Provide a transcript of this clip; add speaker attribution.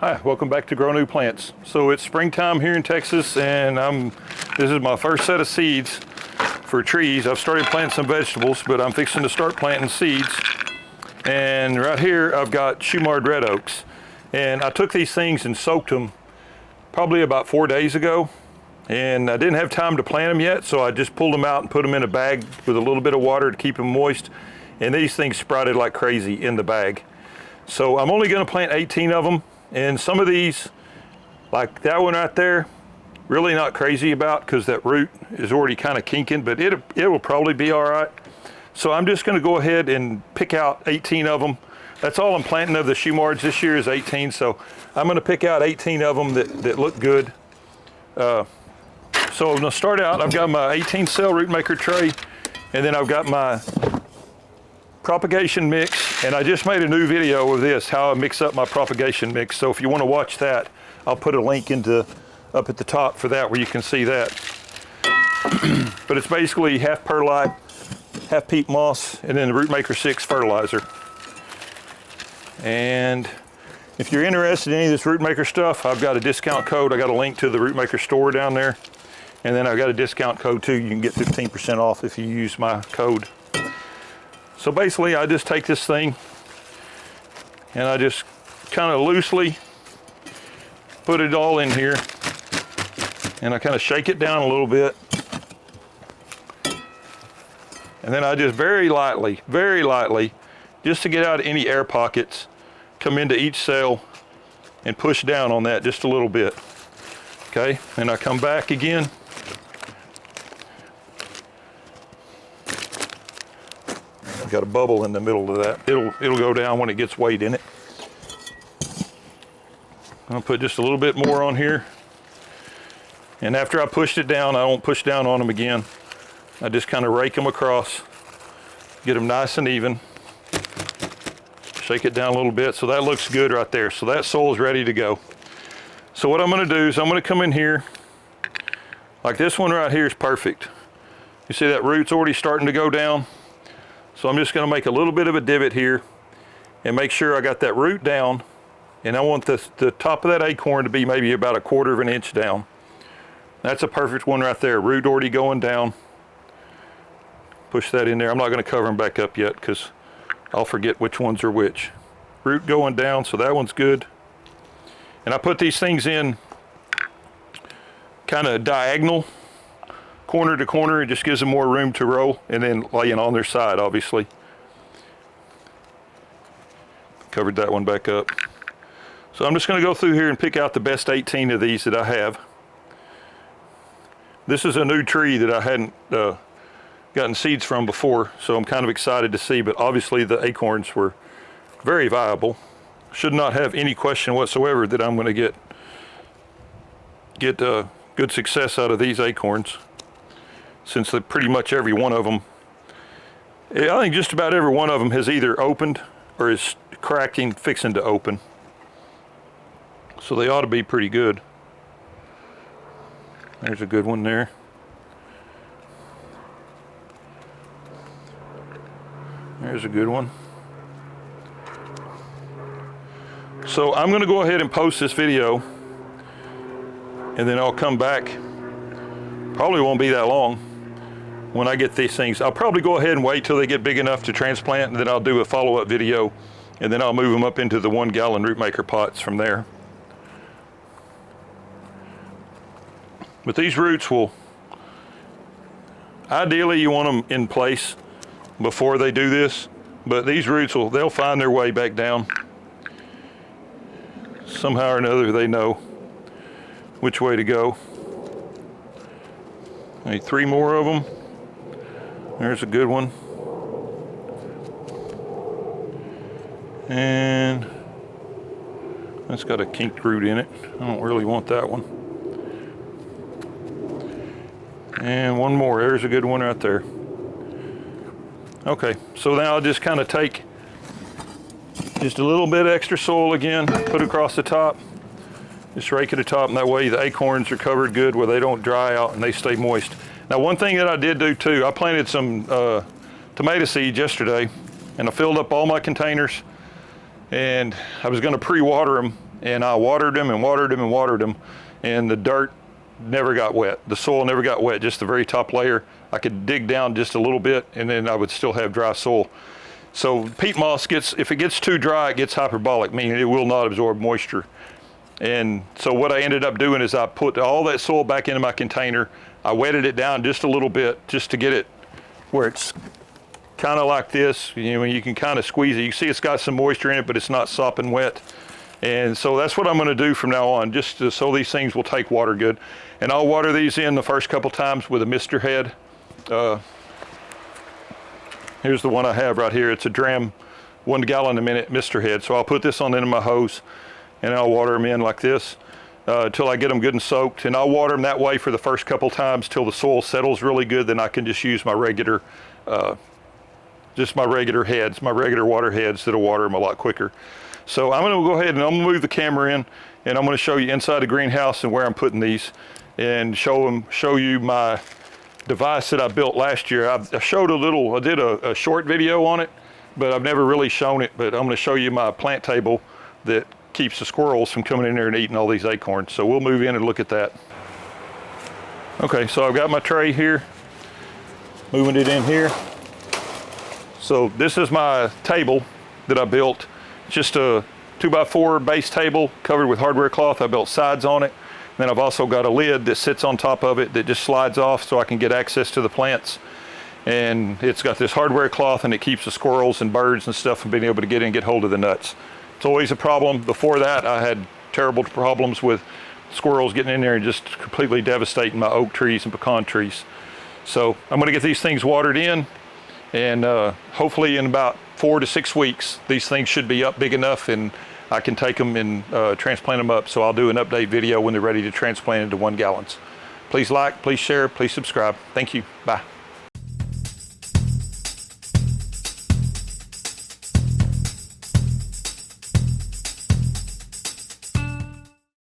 Speaker 1: Hi, welcome back to Grow New Plants. So it's springtime here in Texas, and this is my first set of seeds for trees. I've started planting some vegetables, but I'm fixing to start planting seeds. And right here I've got Shumard Red oaks. And I took these things and soaked them probably about 4 days ago. And I didn't have time to plant them yet, so I just pulled them out and put them in a bag with a little bit of water to keep them moist. And these things sprouted like crazy in the bag. So I'm only gonna plant 18 of them. And some of these, like that one right there, really not crazy about because that root is already kind of kinking, but it will probably be all right. So I'm just gonna go ahead and pick out 18 of them. That's all I'm planting of the Shumards this year is 18. So I'm gonna pick out 18 of them that look good. So I'm gonna start out, I've got my 18 cell Rootmaker tray, and then I've got my propagation mix, and I just made a new video of this, how I mix up my propagation mix. So if you want to watch that, I'll put a link up at the top for that where you can see that. But it's basically half perlite, half peat moss, and then the Rootmaker 6 fertilizer. And if you're interested in any of this Rootmaker stuff, I've got a discount code. I got a link to the Rootmaker store down there. And then I've got a discount code too. You can get 15% off if you use my code. So basically I just take this thing and I just kind of loosely put it all in here, and I kind of shake it down a little bit. And then I just very lightly, just to get out any air pockets, come into each cell and push down on that just a little bit. Okay, and I come back again. Got a bubble in the middle of that. It'll go down when it gets weight in it. I'll put just a little bit more on here. And after I pushed it down, I don't push down on them again. I just kind of rake them across, get them nice and even. Shake it down a little bit, so that looks good right there. So that soil is ready to go. So what I'm gonna do is I'm gonna come in here, like this one right here is perfect. You see that root's already starting to go down? So I'm just gonna make a little bit of a divot here and make sure I got that root down, and I want the top of that acorn to be maybe about 1/4 of an inch down. That's a perfect one right there, root already going down. Push that in there. I'm not gonna cover them back up yet because I'll forget which ones are which. Root going down, so that one's good. And I put these things in kind of diagonal, corner to corner. It just gives them more room to roll, and then laying on their side, obviously. Covered that one back up. So I'm just going to go through here and pick out the best 18 of these that I have. This is a new tree that I hadn't gotten seeds from before, so I'm kind of excited to see, but obviously the acorns were very viable. Should not have any question whatsoever that I'm going to get good success out of these acorns, since pretty much every one of them, I think just about every one of them has either opened or is cracking, fixing to open. So they ought to be pretty good. There's a good one there. There's a good one. So I'm gonna go ahead and post this video, and then I'll come back. Probably won't be that long. When I get these things, I'll probably go ahead and wait till they get big enough to transplant, and then I'll do a follow-up video, and then I'll move them up into the 1-gallon Rootmaker pots from there. But these roots will, ideally you want them in place before they do this, but these roots they'll find their way back down. Somehow or another they know which way to go. I need 3 more of them. There's a good one. And that's got a kinked root in it. I don't really want that one. And one more. There's a good one right there. Okay, so now I'll just kind of take just a little bit extra soil again, put across the top. Just rake at the top, and that way the acorns are covered good where they don't dry out and they stay moist. Now, one thing that I did do too, I planted some tomato seeds yesterday, and I filled up all my containers, and I was gonna pre-water them, and I watered them and watered them and watered them, and the dirt never got wet. The soil never got wet, just the very top layer. I could dig down just a little bit and then I would still have dry soil. So peat moss if it gets too dry, it gets hyperbolic, meaning it will not absorb moisture. And so what I ended up doing is I put all that soil back into my container. I wetted it down just a little bit just to get it where it's kind of like this. You know, you can kind of squeeze it. You can see it's got some moisture in it, but it's not sopping wet. And so that's what I'm going to do from now on, just so these things will take water good. And I'll water these in the first couple times with a mister head. Here's the one I have right here. It's a dram, 1 gallon a minute mister head. So I'll put this on the end of my hose and I'll water them in like this until I get them good and soaked. And I'll water them that way for the first couple times till the soil settles really good. Then I can just use my regular, heads, my regular water heads that'll water them a lot quicker. So I'm gonna go ahead and I'm gonna move the camera in and I'm gonna show you inside the greenhouse and where I'm putting these and show you my device that I built last year. I did a short video on it, but I've never really shown it, but I'm gonna show you my plant table that keeps the squirrels from coming in there and eating all these acorns. So we'll move in and look at that. Okay, so I've got my tray here, moving it in here. So this is my table that I built. Just a 2x4 base table covered with hardware cloth. I built sides on it. Then I've also got a lid that sits on top of it that just slides off so I can get access to the plants. And it's got this hardware cloth and it keeps the squirrels and birds and stuff from being able to get in and get hold of the nuts. It's always a problem. Before that, I had terrible problems with squirrels getting in there and just completely devastating my oak trees and pecan trees. So I'm gonna get these things watered in, and hopefully in about 4 to 6 weeks, these things should be up big enough and I can take them and transplant them up. So I'll do an update video when they're ready to transplant into 1 gallons. Please like, please share, please subscribe. Thank you, bye.